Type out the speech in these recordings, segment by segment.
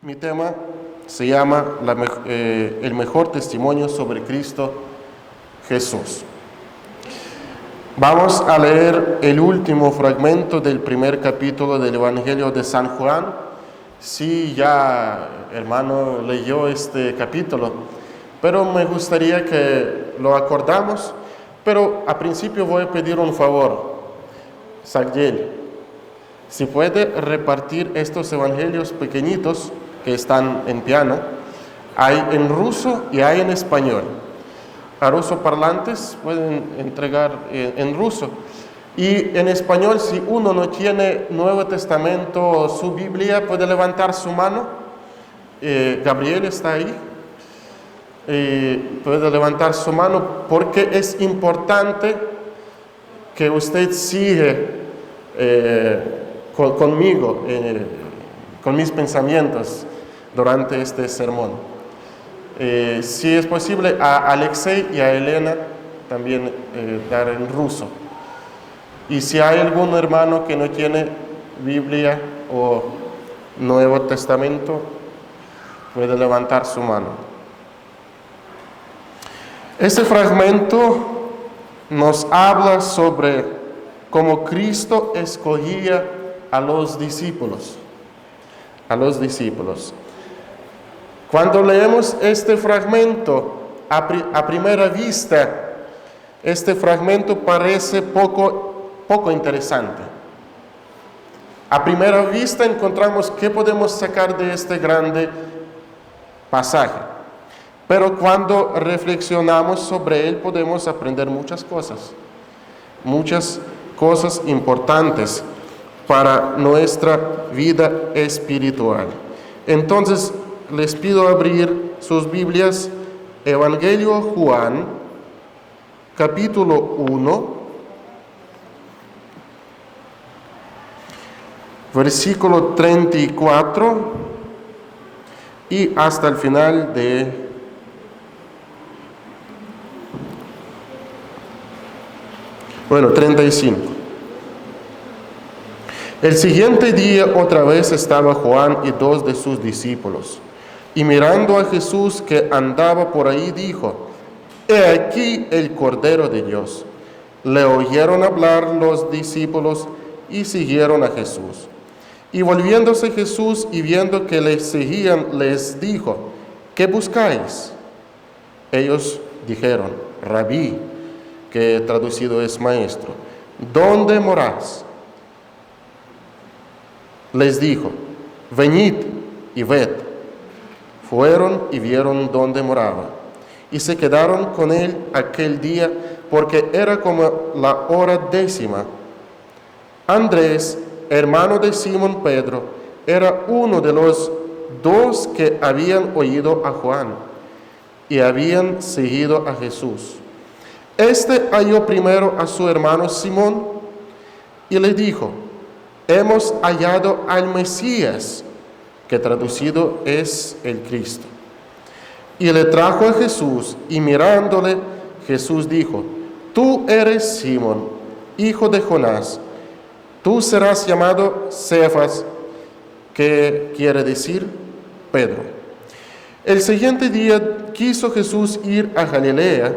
Mi tema se llama el mejor testimonio sobre Cristo Jesús. Vamos a leer el último fragmento del primer capítulo del Evangelio de San Juan. Sí, ya hermano leyó este capítulo, pero me gustaría que lo acordamos. Pero a principio voy a pedir un favor. Sagdiel, si puede repartir estos evangelios pequeñitos que están en piano, hay en ruso y hay en español. A ruso parlantes pueden entregar en ruso. Y en español, si uno no tiene Nuevo Testamento o su Biblia, puede levantar su mano. Gabriel está ahí. Puede levantar su mano porque es importante que usted siga conmigo, con mis pensamientos durante este sermón. Si es posible, a Alexei y a Elena también dar en ruso. Y si hay algún hermano que no tiene Biblia o Nuevo Testamento, puede levantar su mano. Este fragmento nos habla sobre cómo Cristo escogía a los discípulos. Cuando leemos este fragmento, a primera vista, este fragmento parece poco interesante. A primera vista encontramos qué podemos sacar de este grande pasaje. Pero cuando reflexionamos sobre él podemos aprender muchas cosas importantes para nuestra vida espiritual. Entonces, les pido abrir sus Biblias, Evangelio Juan, capítulo 1, versículo 34 y hasta el final de 35. El siguiente día otra vez estaba Juan y 2 de sus discípulos, y mirando a Jesús que andaba por ahí, dijo: «He aquí el Cordero de Dios». Le oyeron hablar los discípulos y siguieron a Jesús. Y volviéndose Jesús y viendo que les seguían, les dijo: «¿Qué buscáis?». Ellos dijeron: «Rabí», que traducido es maestro, ¿dónde morás? Les dijo: «Venid y ved». Fueron y vieron dónde moraba, y se quedaron con él aquel día, porque era como la hora 10:00. Andrés, hermano de Simón Pedro, era uno de los 2 que habían oído a Juan y habían seguido a Jesús. Este halló primero a su hermano Simón y le dijo: «Hemos hallado al Mesías», que traducido es el Cristo. Y le trajo a Jesús, y mirándole, Jesús dijo: «Tú eres Simón, hijo de Jonás, tú serás llamado Cefas», que quiere decir Pedro. El siguiente día quiso Jesús ir a Galilea,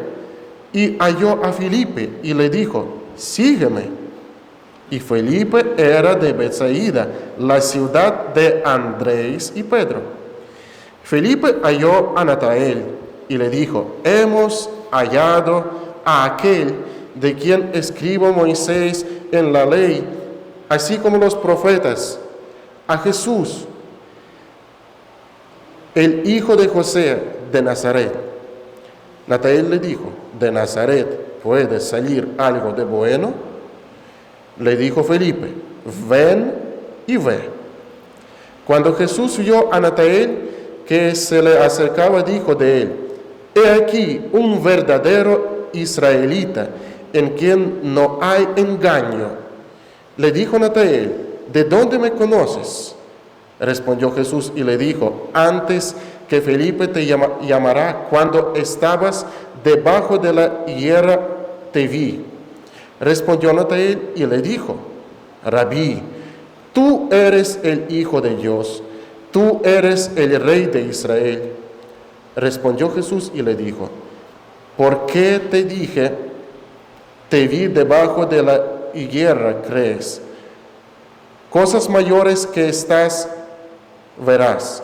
y halló a Felipe, y le dijo: «Sígueme». Y Felipe era de Betsaida, la ciudad de Andrés y Pedro. Felipe halló a Natanael, y le dijo: «Hemos hallado a aquel de quien escribió Moisés en la ley, así como los profetas, a Jesús, el hijo de José de Nazaret». Natanael le dijo: «¿De Nazaret puede salir algo de bueno?». Le dijo Felipe: «Ven y ve». Cuando Jesús vio a Natanael que se le acercaba, dijo de él: «He aquí un verdadero israelita, en quien no hay engaño». Le dijo Natanael: «¿De dónde me conoces?». Respondió Jesús y le dijo: «Antes que Felipe te llamara, cuando estabas debajo de la higuera, te vi». Respondió Natanael y le dijo: «Rabí, tú eres el Hijo de Dios, tú eres el rey de Israel. Respondió Jesús y le dijo, ¿por qué te dije, te vi debajo de la higuera, crees? Cosas mayores que estas verás.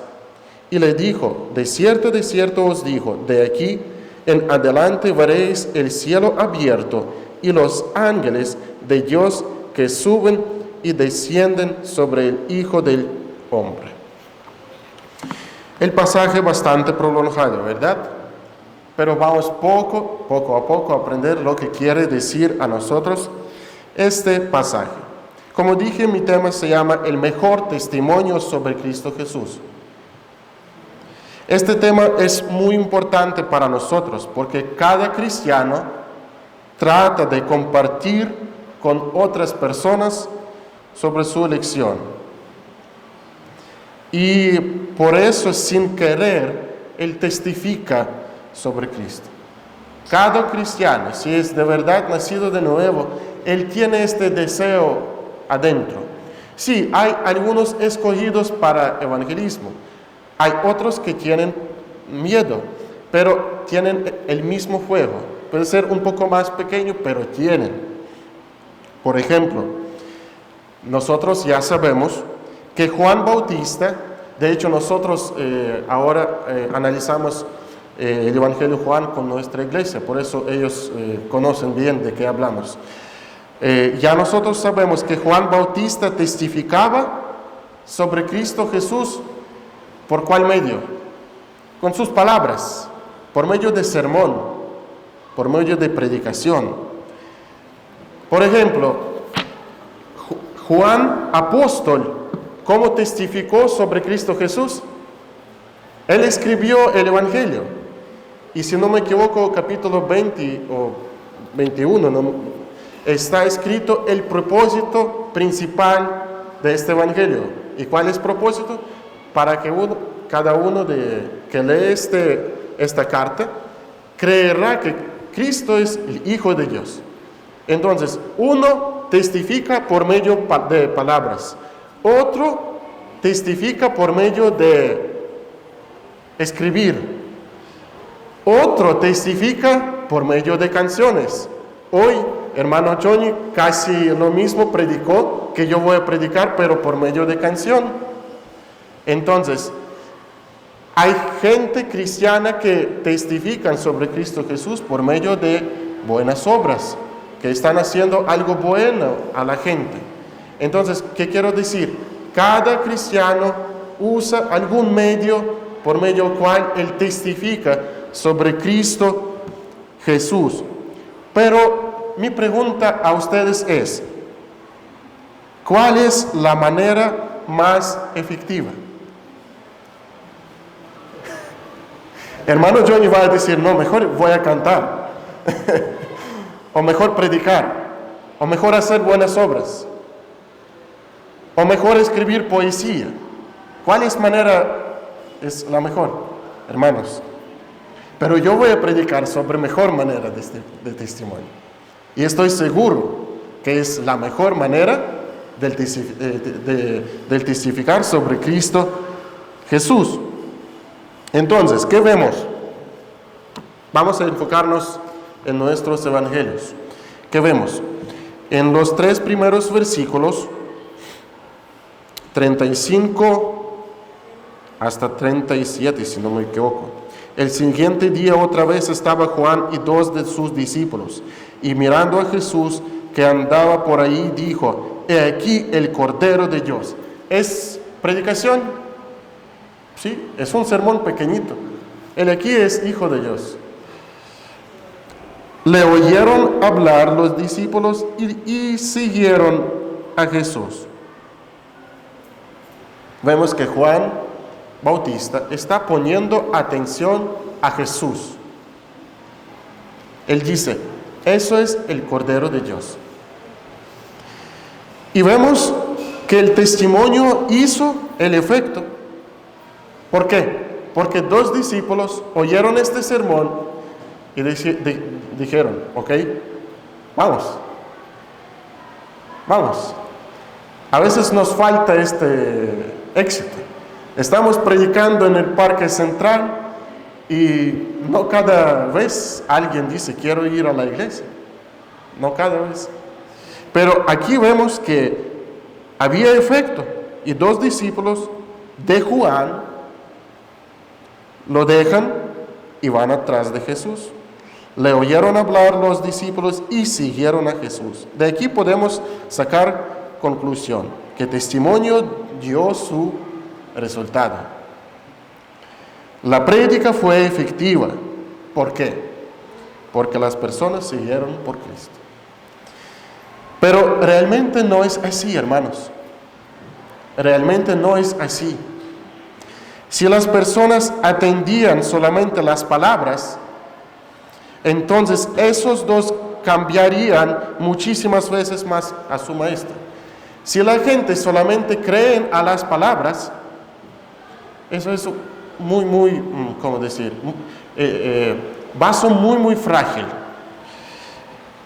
Y le dijo, de cierto os digo, de aquí en adelante veréis el cielo abierto y los ángeles de Dios que suben y descienden sobre el Hijo del Hombre. El pasaje bastante prolongado, ¿verdad? Pero vamos poco a poco a aprender lo que quiere decir a nosotros este pasaje. Como dije, mi tema se llama el mejor testimonio sobre Cristo Jesús. Este tema es muy importante para nosotros porque cada cristiano trata de compartir con otras personas sobre su elección. Y por eso, sin querer, él testifica sobre Cristo. Cada cristiano, si es de verdad nacido de nuevo, él tiene este deseo adentro. Sí, hay algunos escogidos para evangelismo. Hay otros que tienen miedo, pero tienen el mismo fuego. Puede ser un poco más pequeño, pero tienen. Por ejemplo, nosotros ya sabemos que Juan Bautista, de hecho nosotros ahora analizamos el Evangelio de Juan con nuestra iglesia, por eso ellos conocen bien de qué hablamos. Ya nosotros sabemos que Juan Bautista testificaba sobre Cristo Jesús. ¿Por cuál medio? Con sus palabras, por medio de sermón, por medio de predicación. Por ejemplo, Juan apóstol, ¿cómo testificó sobre Cristo Jesús? Él escribió el Evangelio. Y si no me equivoco, capítulo 20 o 21, está escrito el propósito principal de este Evangelio. ¿Y cuál es el propósito? Para que cada uno que lee esta carta creerá que Cristo es el Hijo de Dios. Entonces, uno testifica por medio de palabras, otro testifica por medio de escribir, otro testifica por medio de canciones. Hoy, hermano Johnny casi lo mismo predicó que yo voy a predicar, pero por medio de canción. Entonces, hay gente cristiana que testifican sobre Cristo Jesús por medio de buenas obras, que están haciendo algo bueno a la gente. Entonces, ¿qué quiero decir? Cada cristiano usa algún medio por medio del cual él testifica sobre Cristo Jesús. Pero mi pregunta a ustedes es, ¿cuál es la manera más efectiva? Hermano Johnny va a decir, no, mejor voy a cantar, o mejor predicar, o mejor hacer buenas obras, o mejor escribir poesía. ¿Cuál manera es la mejor, hermanos? Pero yo voy a predicar sobre mejor manera de testimonio. Y estoy seguro que es la mejor manera del testificar sobre Cristo Jesús. Entonces, ¿qué vemos? Vamos a enfocarnos en nuestros evangelios. ¿Qué vemos? En los 3 primeros versículos, 35 hasta 37, si no me equivoco. El siguiente día otra vez estaba Juan y 2 de sus discípulos, y mirando a Jesús que andaba por ahí, dijo, he aquí el Cordero de Dios. ¿Es predicación? Sí, es un sermón pequeñito. Él aquí es Hijo de Dios. Le oyeron hablar los discípulos y siguieron a Jesús. Vemos que Juan Bautista está poniendo atención a Jesús. Él dice, eso es el Cordero de Dios. Y vemos que el testimonio hizo el efecto. ¿Por qué? Porque 2 discípulos oyeron este sermón y dijeron, ok, vamos. A veces nos falta este éxito. Estamos predicando en el Parque Central y no cada vez alguien dice, quiero ir a la iglesia. No cada vez. Pero aquí vemos que había efecto y 2 discípulos de Juan lo dejan y van atrás de Jesús. Le oyeron hablar los discípulos y siguieron a Jesús. De aquí podemos sacar conclusión, que testimonio dio su resultado. La prédica fue efectiva. ¿Por qué? Porque las personas siguieron por Cristo. Pero realmente no es así, hermanos. Realmente no es así. Si las personas atendían solamente las palabras, entonces esos 2 cambiarían muchísimas veces más a su maestro. Si la gente solamente cree a las palabras, eso es muy, ¿cómo decir? Vaso muy frágil.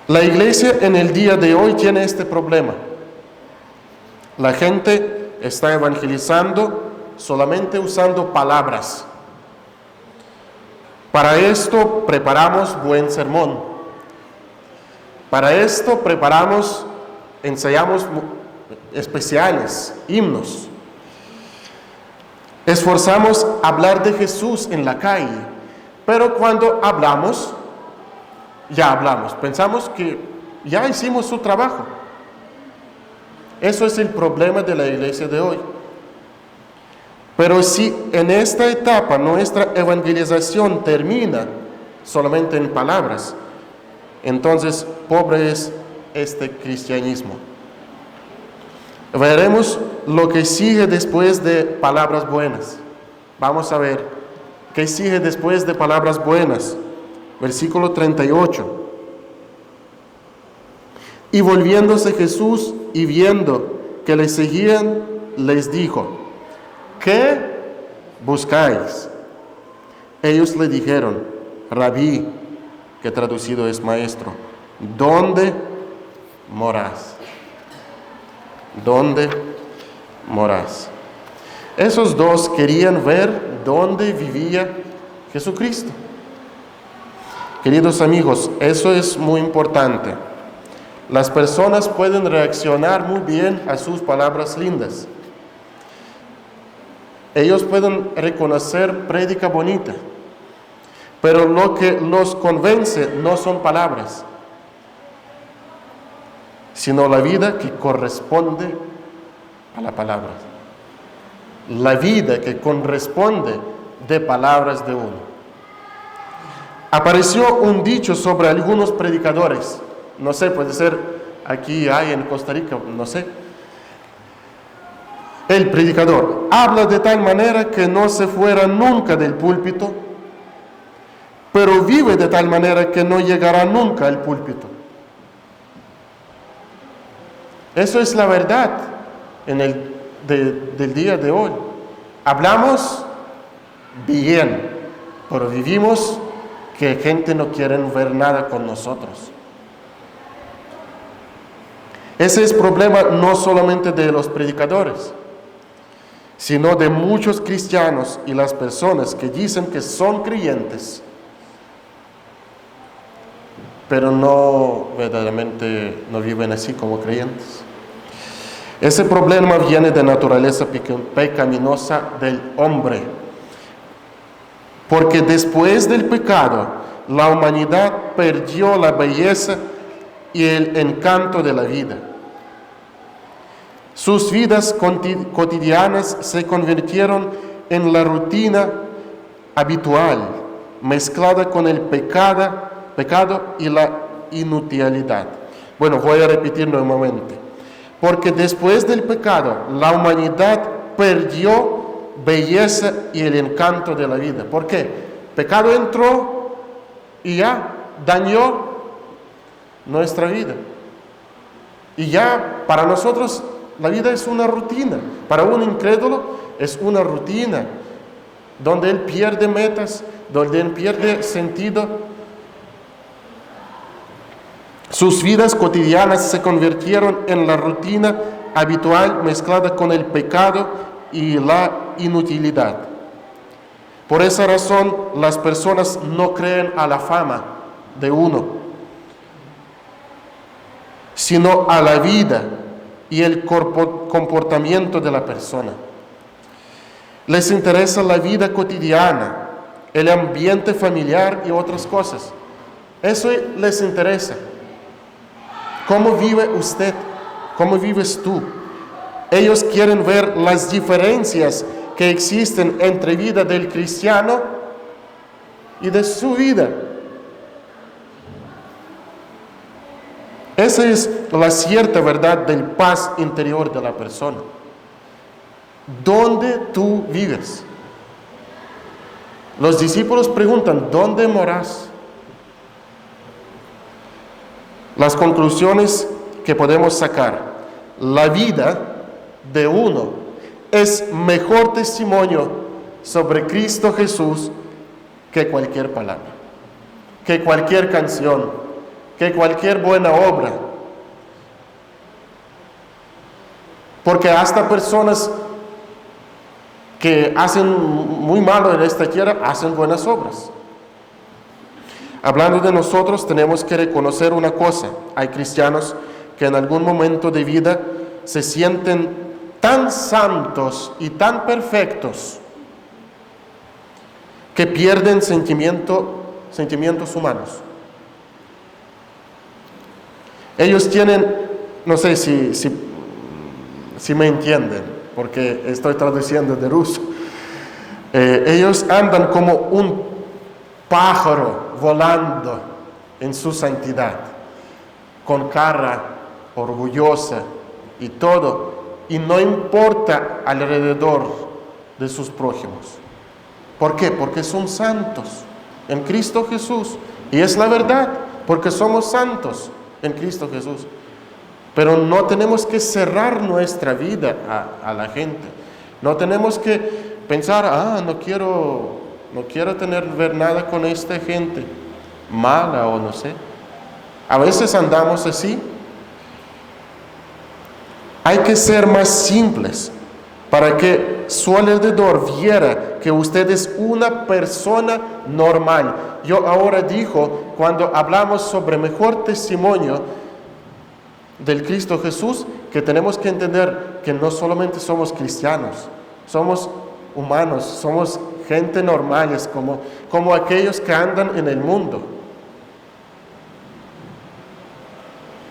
La iglesia en el día de hoy tiene este problema. La gente está evangelizando solamente usando palabras. Para esto preparamos buen sermón. Para esto ensayamos especiales, himnos. Esforzamos a hablar de Jesús en la calle, pero cuando hablamos, ya hablamos. Pensamos que ya hicimos su trabajo. Eso es el problema de la iglesia de hoy. Pero si en esta etapa nuestra evangelización termina solamente en palabras, entonces pobre es este cristianismo. Veremos lo que sigue después de palabras buenas. Vamos a ver qué sigue después de palabras buenas. Versículo 38. Y volviéndose Jesús y viendo que le seguían, les dijo: ¿qué buscáis? Ellos le dijeron: Rabí, que traducido es maestro, ¿dónde morás? ¿Dónde morás? Esos 2 querían ver dónde vivía Jesucristo. Queridos amigos, eso es muy importante. Las personas pueden reaccionar muy bien a sus palabras lindas. Ellos pueden reconocer prédica bonita, pero lo que los convence no son palabras, sino la vida que corresponde a la palabra. La vida que corresponde de palabras de uno. Apareció un dicho sobre algunos predicadores. No sé, puede ser aquí hay en Costa Rica, no sé. El predicador habla de tal manera que no se fuera nunca del púlpito, pero vive de tal manera que no llegará nunca al púlpito. Eso es la verdad del día de hoy. Hablamos bien, pero vivimos que gente no quiere ver nada con nosotros. Ese es el problema no solamente de los predicadores, sino de muchos cristianos y las personas que dicen que son creyentes, pero no verdaderamente no viven así como creyentes. Ese problema viene de naturaleza pecaminosa del hombre, porque después del pecado, la humanidad perdió la belleza y el encanto de la vida. Sus vidas cotidianas se convirtieron en la rutina habitual, mezclada con el pecado y la inutilidad. Bueno, voy a repetir nuevamente. Porque después del pecado, la humanidad perdió belleza y el encanto de la vida. ¿Por qué? Pecado entró y ya dañó nuestra vida. Y ya para nosotros la vida es una rutina. Para un incrédulo es una rutina donde él pierde metas, donde él pierde sentido. Sus vidas cotidianas se convirtieron en la rutina habitual mezclada con el pecado y la inutilidad. Por esa razón, las personas no creen a la fama de uno, sino a la vida y el comportamiento de la persona. Les interesa la vida cotidiana, el ambiente familiar y otras cosas. Eso les interesa. ¿Cómo vive usted? ¿Cómo vives tú? Ellos quieren ver las diferencias que existen entre vida del cristiano y de su vida. Esa es la cierta verdad del paz interior de la persona. ¿Dónde tú vives? Los discípulos preguntan, ¿dónde moras? Las conclusiones que podemos sacar: la vida de uno es mejor testimonio sobre Cristo Jesús que cualquier palabra, que cualquier canción, que cualquier buena obra. Porque hasta personas que hacen muy malo en esta tierra hacen buenas obras. Hablando de nosotros, tenemos que reconocer una cosa: hay cristianos que en algún momento de vida se sienten tan santos y tan perfectos que pierden sentimientos humanos. Ellos tienen, no sé si me entienden, porque estoy traduciendo de ruso. Ellos andan como un pájaro volando en su santidad, con cara orgullosa y todo, y no importa alrededor de sus prójimos. ¿Por qué? Porque son santos en Cristo Jesús. Y es la verdad, porque somos santos en Cristo Jesús. Pero no tenemos que cerrar nuestra vida a la gente. No tenemos que pensar, no quiero ver nada con esta gente mala o no sé. A veces andamos así. Hay que ser más simples para que su alrededor viera que usted es una persona normal. Yo ahora digo, cuando hablamos sobre mejor testimonio del Cristo Jesús, que tenemos que entender que no solamente somos cristianos, somos humanos, somos gente normales como aquellos que andan en el mundo.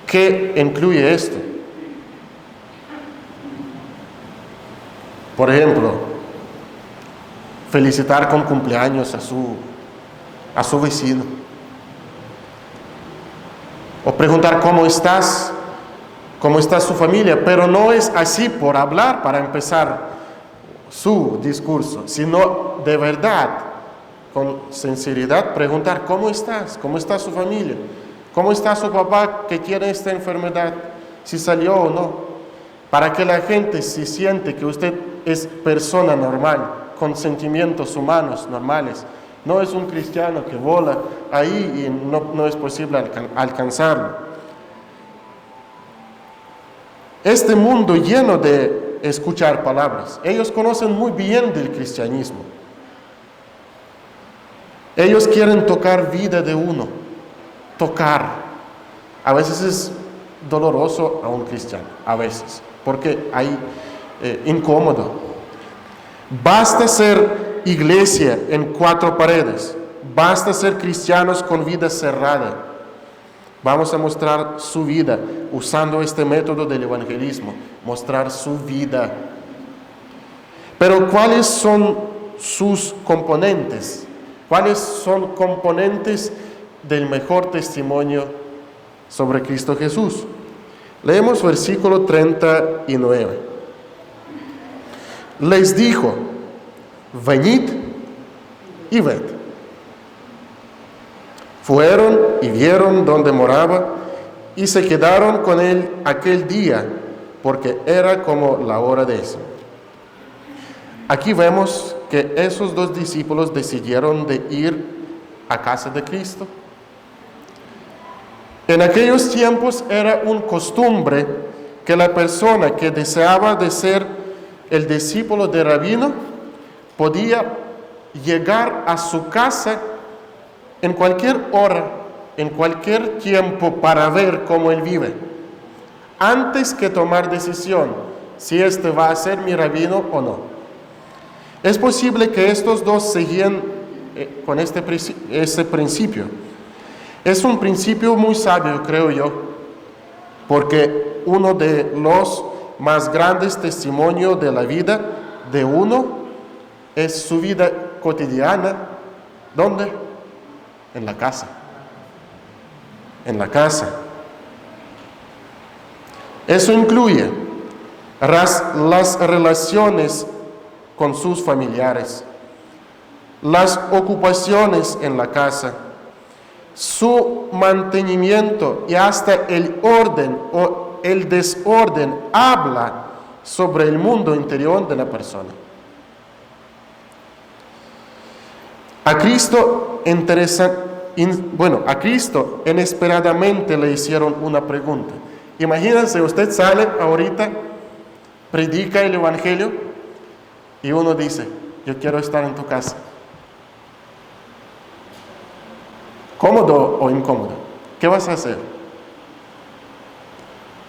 ¿Qué incluye esto? Por ejemplo, felicitar con cumpleaños a su vecino. O preguntar cómo está su familia, pero no es así por hablar para empezar su discurso, sino de verdad, con sinceridad, preguntar cómo estás, cómo está su familia, cómo está su papá que tiene esta enfermedad, si salió o no, para que la gente se siente que usted es persona normal, con sentimientos humanos normales. No es un cristiano que vola ahí y no es posible alcanzarlo. Este mundo lleno de escuchar palabras, ellos conocen muy bien del cristianismo. Ellos quieren tocar vida de uno, tocar. A veces es doloroso a un cristiano, a veces, porque hay incómodo. Basta ser iglesia en 4 paredes, basta ser cristianos con vida cerrada. Vamos a mostrar su vida usando este método del evangelismo, mostrar su vida. Pero ¿cuáles son sus componentes? ¿Cuáles son componentes del mejor testimonio sobre Cristo Jesús? Leemos versículo 39. Les dijo: venid y ved. Fueron y vieron donde moraba y se quedaron con él aquel día, porque era como la hora décima. Aquí vemos que esos 2 discípulos decidieron de ir a casa de Cristo. En aquellos tiempos era una costumbre que la persona que deseaba de ser el discípulo del rabino podía llegar a su casa en cualquier hora, en cualquier tiempo, para ver cómo él vive, antes que tomar decisión si este va a ser mi rabino o no. Es posible que estos dos seguían con este principio. Es un principio muy sabio, creo yo, porque uno de los más grandes testimonios de la vida de uno es su vida cotidiana. ¿Dónde? En la casa. En la casa. Eso incluye las relaciones con sus familiares, las ocupaciones en la casa, su mantenimiento y hasta el orden o el desorden habla sobre el mundo interior de la persona. A Cristo inesperadamente le hicieron una pregunta. Imagínense, usted sale ahorita, predica el Evangelio y uno dice, yo quiero estar en tu casa. ¿Cómodo o incómodo? ¿Qué vas a hacer?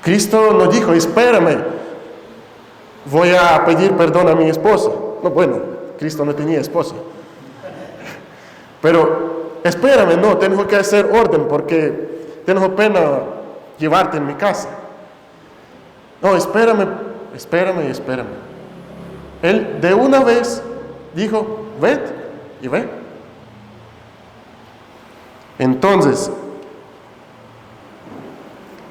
Cristo nos dijo, espérame, voy a pedir perdón a mi esposa. No, bueno, Cristo no tenía esposa. Pero espérame, no, tengo que hacer orden porque tengo pena llevarte en mi casa. No, espérame. Él de una vez dijo, vete y ve. Entonces,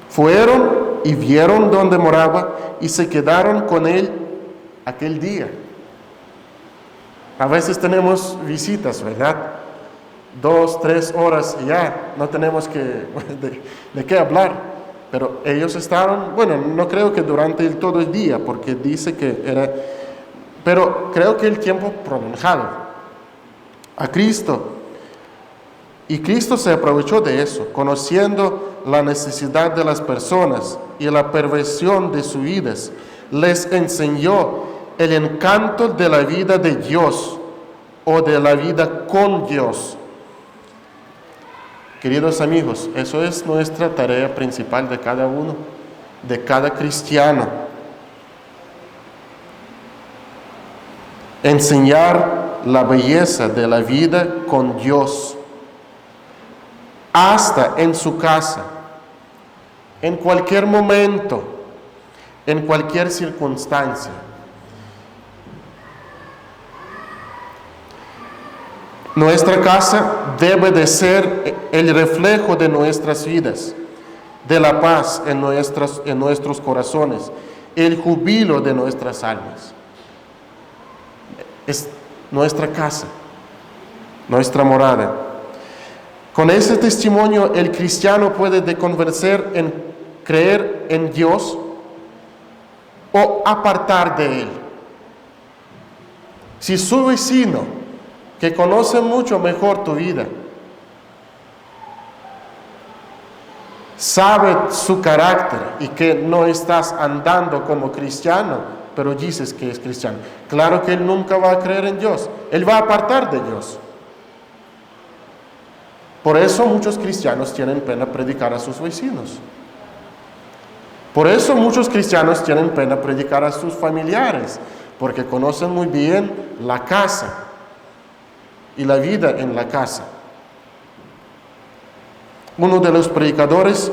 fueron y vieron dónde moraba y se quedaron con él aquel día. A veces tenemos visitas, ¿verdad? 2, 3 horas y ya, no tenemos de qué hablar. Pero ellos estaban, bueno, no creo que durante todo el día, porque dice que era, pero creo que el tiempo prolongado a Cristo. Y Cristo se aprovechó de eso, conociendo la necesidad de las personas y la perversión de sus vidas. Les enseñó el encanto de la vida de Dios o de la vida con Dios. Queridos amigos, eso es nuestra tarea principal de cada uno, de cada cristiano. Enseñar la belleza de la vida con Dios, hasta en su casa, en cualquier momento, en cualquier circunstancia. Nuestra casa debe de ser el reflejo de nuestras vidas, de la paz en nuestros corazones, el júbilo de nuestras almas. Es nuestra casa, nuestra morada. Con ese testimonio el cristiano puede convencer en creer en Dios o apartar de Él. Si su vecino, que conoce mucho mejor tu vida, sabe su carácter y que no estás andando como cristiano, pero dices que es cristiano, claro que él nunca va a creer en Dios, él va a apartar de Dios. Por eso muchos cristianos tienen pena predicar a sus vecinos. Por eso muchos cristianos tienen pena predicar a sus familiares, porque conocen muy bien la casa y la vida en la casa. Uno de los predicadores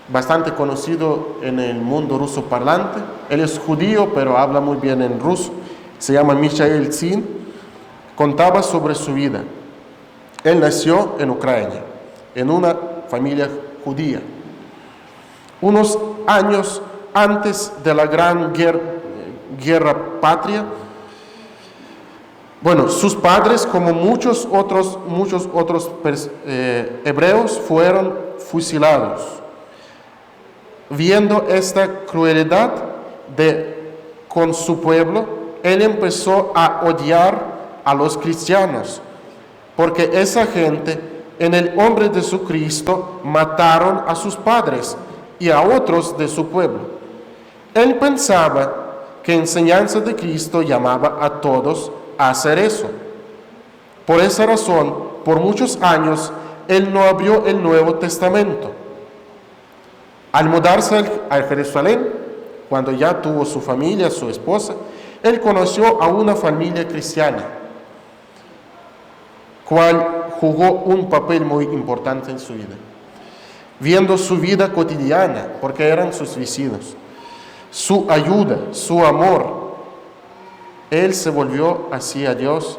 bastante conocido en el mundo ruso parlante, él es judío pero habla muy bien en ruso, se llama Michael Zin, contaba sobre su vida. Él nació en Ucrania, en una familia judía. Unos años antes de la gran guerra patria, bueno, sus padres, como muchos otros hebreos, fueron fusilados. Viendo esta crueldad con su pueblo, él empezó a odiar a los cristianos, porque esa gente, en el nombre de su Cristo, mataron a sus padres y a otros de su pueblo. Él pensaba que enseñanza de Cristo llamaba a todos a hacer eso. Por esa razón, por muchos años, él no abrió el Nuevo Testamento. Al mudarse a Jerusalén, cuando ya tuvo su familia, su esposa, él conoció a una familia cristiana, cual jugó un papel muy importante en su vida. Viendo su vida cotidiana, porque eran sus vecinos, su ayuda, su amor, él se volvió hacia Dios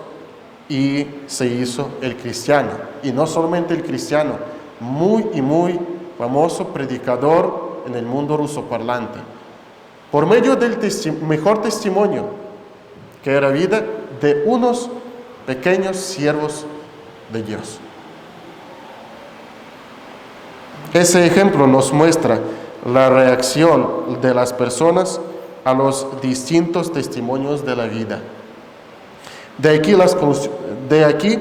y se hizo el cristiano. Y no solamente el cristiano, muy famoso predicador en el mundo rusoparlante. Por medio del mejor testimonio, que era vida de unos pequeños siervos de Dios. Ese ejemplo nos muestra la reacción de las personas a los distintos testimonios de la vida. De aquí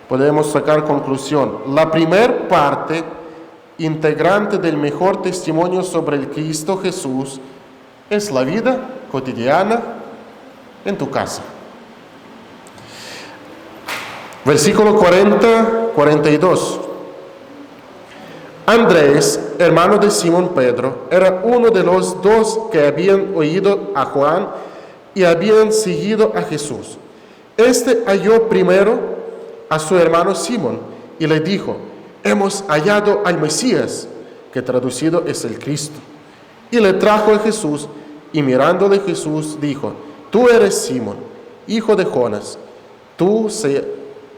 podemos sacar conclusión. La primera parte integrante del mejor testimonio sobre el Cristo Jesús es la vida cotidiana en tu casa. Versículo 42. Andrés, hermano de Simón Pedro, era uno de los dos que habían oído a Juan y habían seguido a Jesús. Este halló primero a su hermano Simón y le dijo: hemos hallado al Mesías, que traducido es el Cristo. Y le trajo a Jesús, y mirándole Jesús dijo: tú eres Simón, hijo de Jonas, tú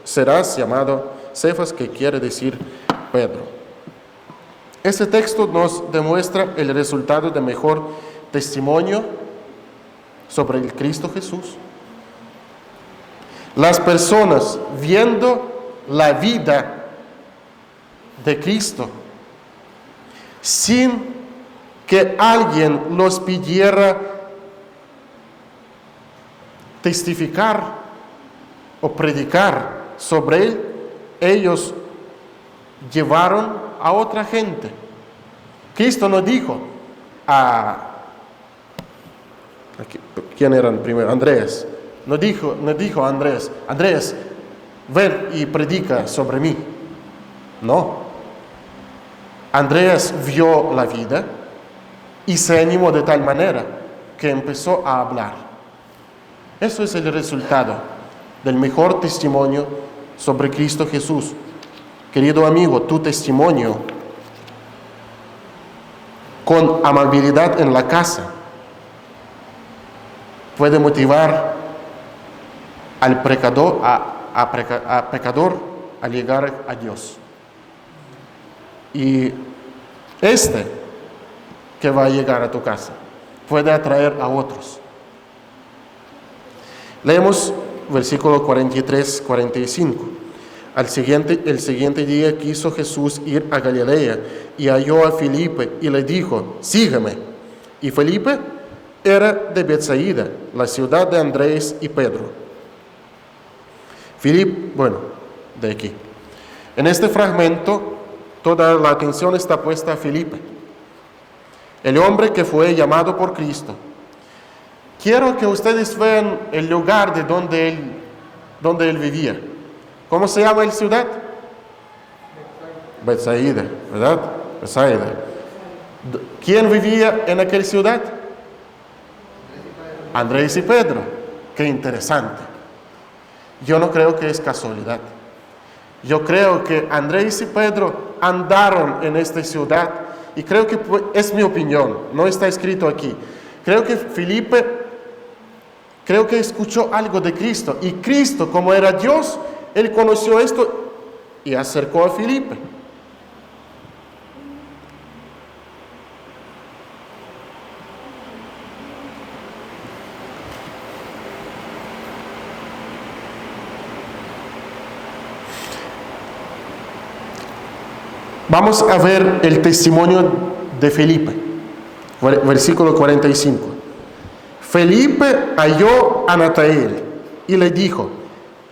serás llamado Cefas, que quiere decir Pedro. Este texto nos demuestra el resultado de mejor testimonio sobre el Cristo Jesús. Las personas viendo la vida de Cristo sin que alguien los pidiera testificar o predicar sobre él, ellos llevaron a otra gente. Cristo no dijo ¿quién era el primero? Andrés. No dijo a Andrés: Andrés, ven y predica sobre mí. No. Andrés vio la vida y se animó de tal manera que empezó a hablar. Eso es el resultado del mejor testimonio sobre Cristo Jesús. Querido amigo, tu testimonio con amabilidad en la casa puede motivar al pecador a llegar a Dios. Y que va a llegar a tu casa puede atraer a otros. Leemos versículo 43-45. El siguiente día quiso Jesús ir a Galilea y halló a Felipe y le dijo: sígueme. Y Felipe era de Betsaida, la ciudad de Andrés y Pedro. De aquí. En este fragmento, toda la atención está puesta a Felipe, el hombre que fue llamado por Cristo. Quiero que ustedes vean el lugar de donde él vivía. ¿Cómo se llama la ciudad? Betsaida, ¿verdad? Betsaida. ¿Quién vivía en aquella ciudad? Andrés y Pedro. Qué interesante. Yo no creo que es casualidad. Yo creo que Andrés y Pedro andaron en esta ciudad, y creo que es mi opinión, no está escrito aquí. Creo que Felipe escuchó algo de Cristo, y Cristo, como era Dios, él conoció esto y acercó a Felipe. Vamos a ver el testimonio de Felipe, versículo 45. Felipe halló a Natanael y le dijo: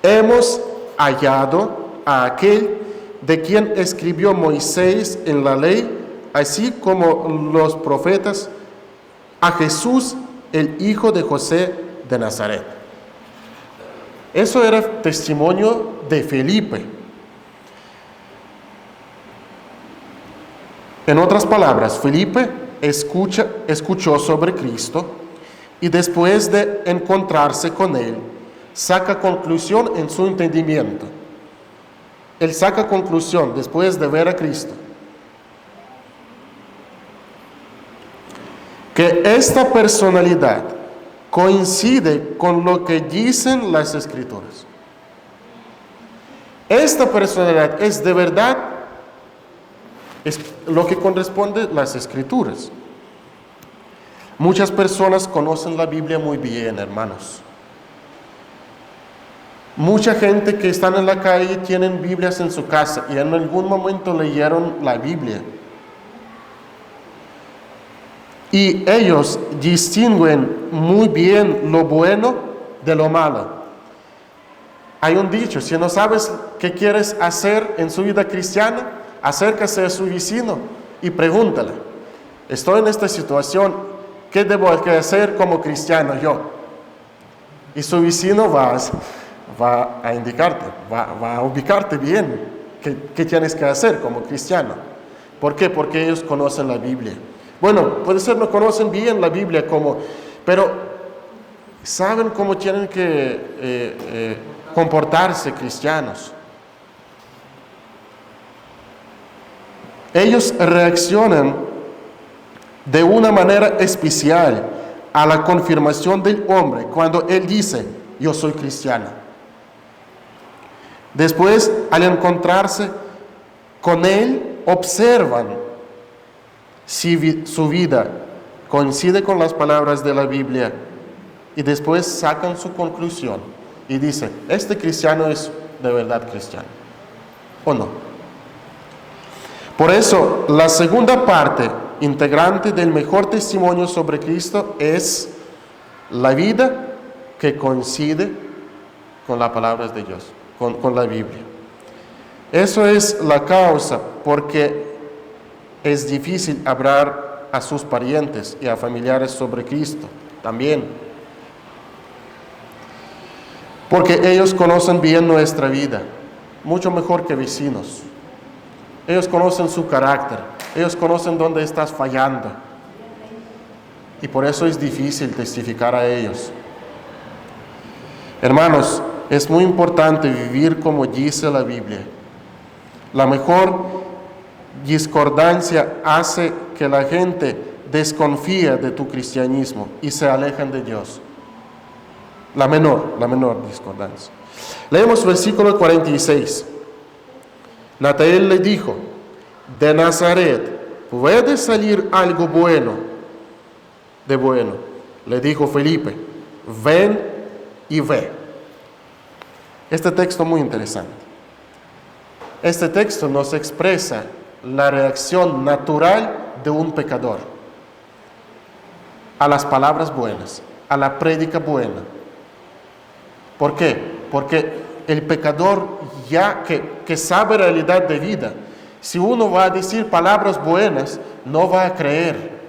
hemos hallado a aquel de quien escribió Moisés en la ley, así como los profetas, a Jesús, el hijo de José de Nazaret. Eso era testimonio de Felipe. En otras palabras, Felipe escuchó sobre Cristo y después de encontrarse con Él, saca conclusión en su entendimiento. Él saca conclusión después de ver a Cristo, que esta personalidad coincide con lo que dicen las Escrituras. Esta personalidad es de verdad, es lo que corresponde a las Escrituras. Muchas personas conocen la Biblia muy bien, hermanos. Mucha gente que está en la calle tienen Biblias en su casa y en algún momento leyeron la Biblia. Y ellos distinguen muy bien lo bueno de lo malo. Hay un dicho: si no sabes qué quieres hacer en su vida cristiana, acércase a su vecino y pregúntale: estoy en esta situación, ¿qué debo hacer como cristiano yo? Y su vecino va a indicarte, va a ubicarte bien qué tienes que hacer como cristiano. ¿Por qué? Porque ellos conocen la Biblia. Bueno, puede ser no conocen bien la Biblia, pero saben cómo tienen que comportarse cristianos. Ellos reaccionan de una manera especial a la confirmación del hombre cuando él dice: yo soy cristiano. Después, al encontrarse con él, observan si su vida coincide con las palabras de la Biblia y después sacan su conclusión y dicen: este cristiano es de verdad cristiano o no. Por eso, la segunda parte integrante del mejor testimonio sobre Cristo es la vida que coincide con las palabras de Dios, con la Biblia. Eso es la causa porque es difícil hablar a sus parientes y a familiares sobre Cristo también. Porque ellos conocen bien nuestra vida, mucho mejor que vecinos. Ellos conocen su carácter, ellos conocen dónde estás fallando. Y por eso es difícil testificar a ellos. Hermanos, es muy importante vivir como dice la Biblia. La mejor discordancia hace que la gente desconfíe de tu cristianismo y se alejan de Dios. La menor discordancia. Leemos versículo 46. Natanael le dijo: de Nazaret, ¿puede salir algo bueno? De bueno. Le dijo Felipe: ven y ve. Este texto muy interesante. Este texto nos expresa la reacción natural de un pecador a las palabras buenas, a la prédica buena. ¿Por qué? Porque el pecador ya que sabe realidad de vida, si uno va a decir palabras buenas, no va a creer.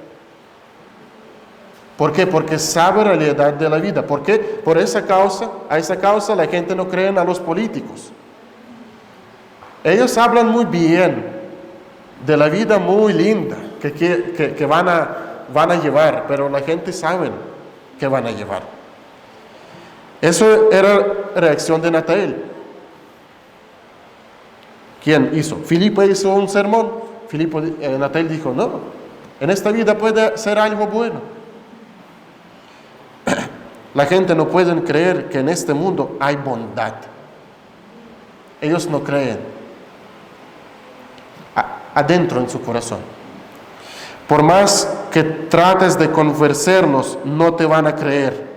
¿Por qué? Porque sabe realidad de la vida. ¿Por qué? Por esa causa, a esa causa la gente no cree a los políticos. Ellos hablan muy bien de la vida muy linda que van a llevar, pero la gente sabe que van a llevar. Eso era reacción de Natanael. ¿Quién hizo? Filipo hizo un sermón. Natanael dijo: no, en esta vida puede ser algo bueno. La gente no puede creer que en este mundo hay bondad. Ellos no creen. Adentro en su corazón. Por más que trates de convencerlos, no te van a creer.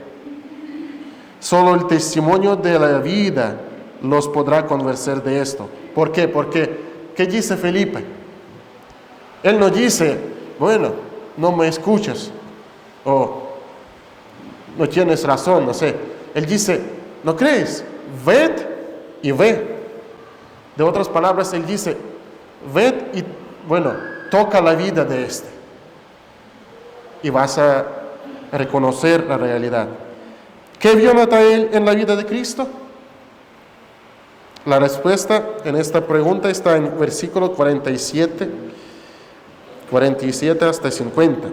Solo el testimonio de la vida los podrá convencer de esto. ¿Por qué? Porque, ¿qué dice Felipe? Él no dice: bueno, no me escuchas, o no tienes razón, no sé. Él dice: ¿no crees? Ved y ve. De otras palabras, él dice: ved y, toca la vida de este. Y vas a reconocer la realidad. ¿Qué vio Natanael en la vida de Cristo? La respuesta en esta pregunta está en versículo 47 hasta 50.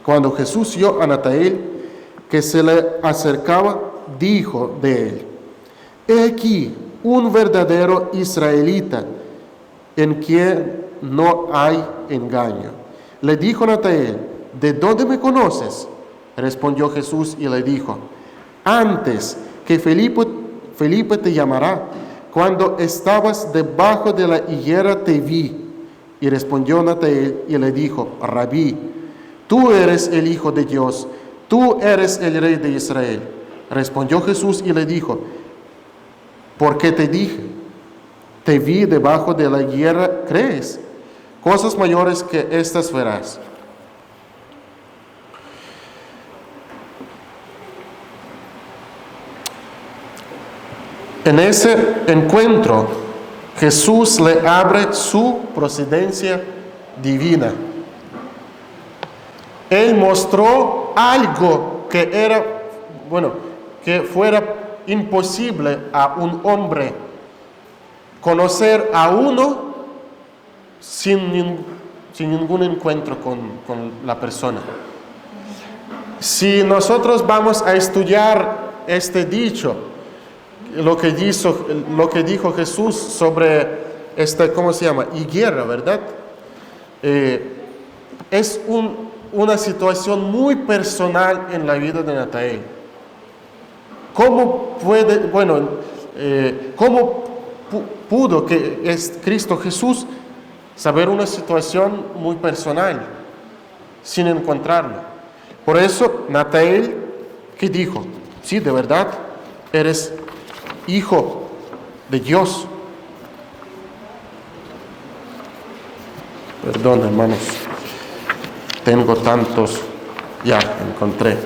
Cuando Jesús vio a Natanael que se le acercaba, dijo de él: he aquí un verdadero israelita en quien no hay engaño. Le dijo Natanael: ¿de dónde me conoces? Respondió Jesús y le dijo: antes que Felipe te llamara, cuando estabas debajo de la higuera te vi. Y respondió Natanael y le dijo: Rabí, tú eres el Hijo de Dios, tú eres el Rey de Israel. Respondió Jesús y le dijo: porque te dije, te vi debajo de la higuera, ¿crees? Cosas mayores que estas verás. En ese encuentro, Jesús le abre su procedencia divina. Él mostró algo que fuera imposible a un hombre conocer a uno sin ningún encuentro con la persona. Si nosotros vamos a estudiar este dicho, lo que dijo Jesús sobre higuera, ¿verdad? Es una situación muy personal en la vida de Natanael. ¿Cómo pudo que es Cristo Jesús saber una situación muy personal sin encontrarlo? Por eso Natanael, ¿qué dijo? Sí, de verdad, eres Hijo de Dios. Perdón, hermanos, tengo tantos, ya encontré.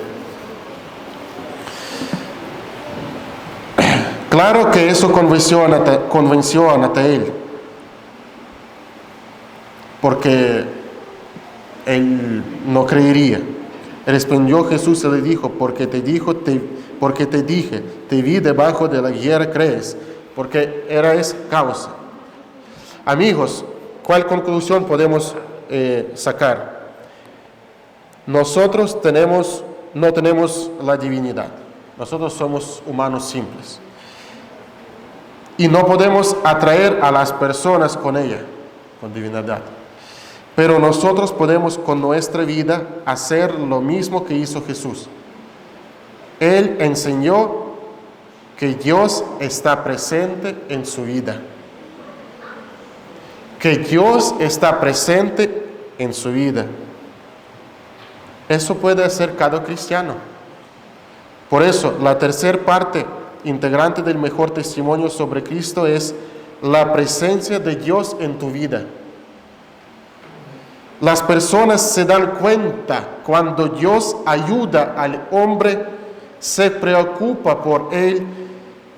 Claro que eso convenció a Natanael, porque él no creería. Respondió Jesús y le dijo: porque te dije, te vi debajo de la higuera, ¿crees? Porque era esa causa. Amigos, ¿cuál conclusión podemos sacar? Nosotros no tenemos la divinidad. Nosotros somos humanos simples. Y no podemos atraer a las personas con ella, con divinidad. Pero nosotros podemos con nuestra vida hacer lo mismo que hizo Jesús. Él enseñó que Dios está presente en su vida. Que Dios está presente en su vida. Eso puede hacer cada cristiano. Por eso, la tercera parte integrante del mejor testimonio sobre Cristo es la presencia de Dios en tu vida. Las personas se dan cuenta cuando Dios ayuda al hombre, se preocupa por él,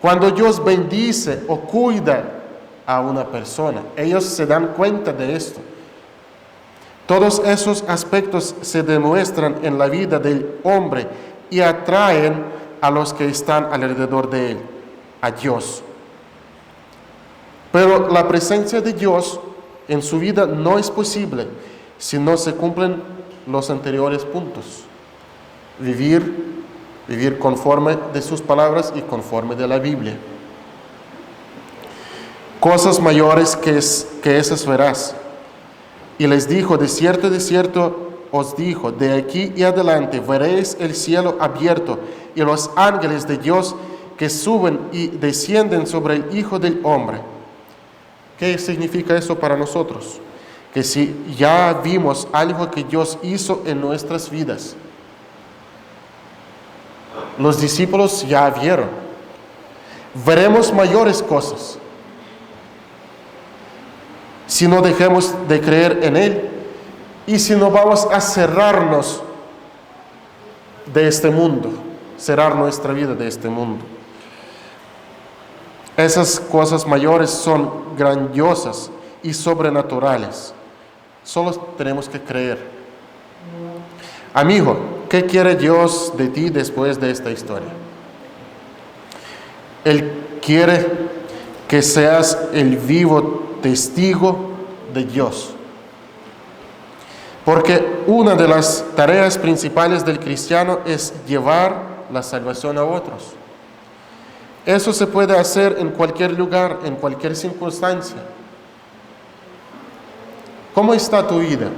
cuando Dios bendice o cuida a una persona. Ellos se dan cuenta de esto. Todos esos aspectos se demuestran en la vida del hombre y atraen a los que están alrededor de él, a Dios. Pero la presencia de Dios en su vida no es posible si no se cumplen los anteriores puntos. Vivir conforme de sus palabras y conforme de la Biblia. Cosas mayores que esas verás. Y les dijo: de cierto os digo, de aquí y adelante veréis el cielo abierto y los ángeles de Dios que suben y descienden sobre el Hijo del Hombre. ¿Qué significa eso para nosotros? Que si ya vimos algo que Dios hizo en nuestras vidas, los discípulos ya vieron, veremos mayores cosas. Si no dejamos de creer en Él y si no vamos a cerrarnos de este mundo, cerrar nuestra vida de este mundo. Esas cosas mayores son grandiosas y sobrenaturales. Solo tenemos que creer. Amigo, ¿qué quiere Dios de ti después de esta historia? Él quiere que seas el vivo testigo de Dios. Porque una de las tareas principales del cristiano es llevar la salvación a otros. Eso se puede hacer en cualquier lugar, en cualquier circunstancia. ¿Cómo está tu vida?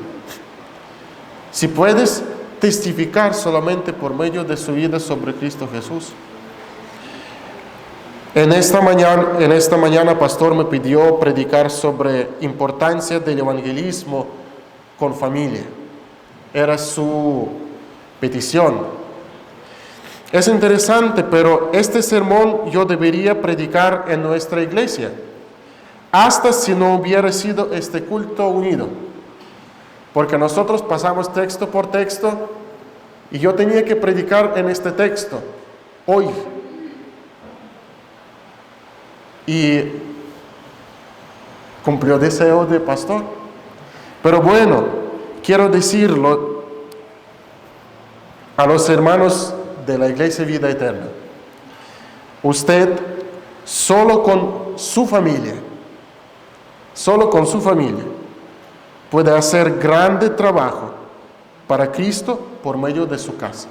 Si puedes testificar solamente por medio de su vida sobre Cristo Jesús. En esta mañana, pastor me pidió predicar sobre importancia del evangelismo con familia. Era su petición. Es interesante, pero este sermón yo debería predicar en nuestra iglesia, hasta si no hubiera sido este culto unido. Porque nosotros pasamos texto por texto y yo tenía que predicar en este texto hoy. Y cumplió deseo de pastor. Pero bueno, quiero decirlo a los hermanos de la Iglesia Vida Eterna. Usted solo con su familia puede hacer grande trabajo para Cristo por medio de su casa.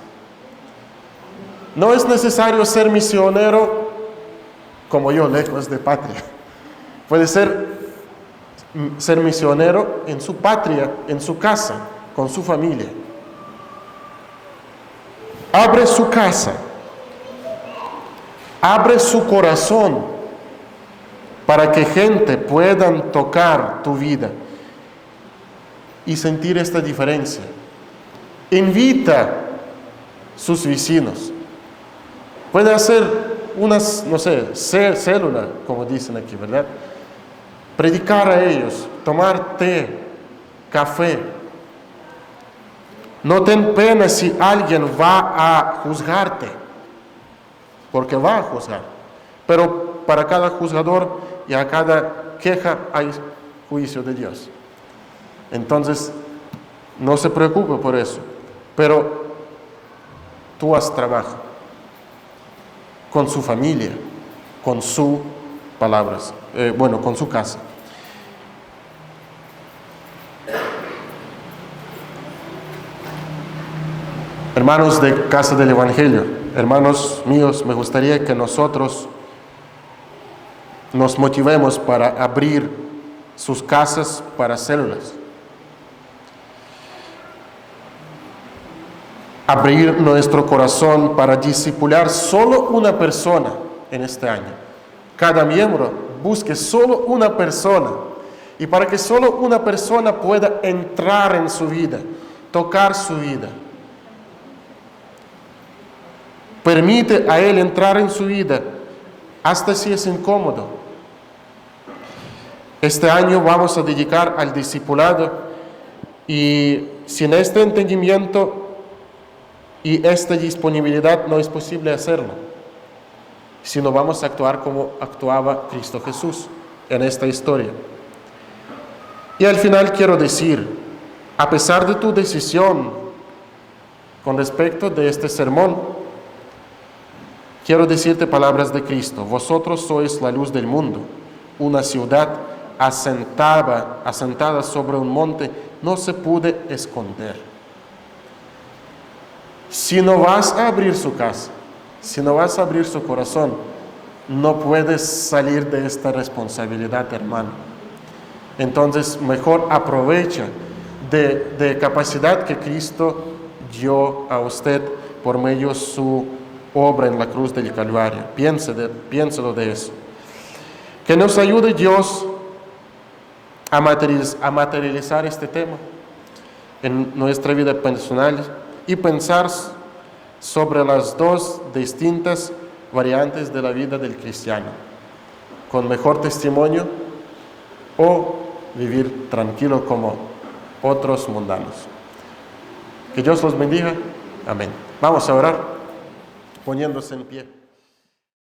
No es necesario ser misionero como yo, lejos de patria. Puede ser misionero en su patria, en su casa, con su familia. Abre su casa, abre su corazón para que gente puedan tocar tu vida y sentir esta diferencia. Invita a sus vecinos. Puede hacer unas, célula, como dicen aquí, ¿verdad? Predicar a ellos, tomar té, café. No ten pena si alguien va a juzgarte, porque va a juzgar. Pero para cada juzgador y a cada queja hay juicio de Dios. Entonces, no se preocupe por eso. Pero tú haz trabajo con su familia, con sus palabras, con su casa. Hermanos de Casa del Evangelio, hermanos míos, me gustaría que nosotros nos motivemos para abrir sus casas para células. Abrir nuestro corazón para discipular solo una persona en este año. Cada miembro busque solo una persona. Y para que solo una persona pueda entrar en su vida, tocar su vida. Permite a él entrar en su vida, hasta si es incómodo. Este año vamos a dedicar al discipulado y sin este entendimiento y esta disponibilidad no es posible hacerlo, sino vamos a actuar como actuaba Cristo Jesús en esta historia. Y al final quiero decir, a pesar de tu decisión con respecto de este sermón, quiero decirte palabras de Cristo. Vosotros sois la luz del mundo. Una ciudad asentada sobre un monte no se puede esconder. Si no vas a abrir su casa, si no vas a abrir su corazón, no puedes salir de esta responsabilidad, hermano. Entonces, mejor aprovecha de capacidad que Cristo dio a usted por medio de su obra en la cruz del Calvario. Piénselo de eso. Que nos ayude Dios a materializar este tema en nuestra vida personal y pensar sobre las dos distintas variantes de la vida del cristiano, con mejor testimonio o vivir tranquilo como otros mundanos. Que Dios los bendiga. Amén. Vamos a orar poniéndose en pie.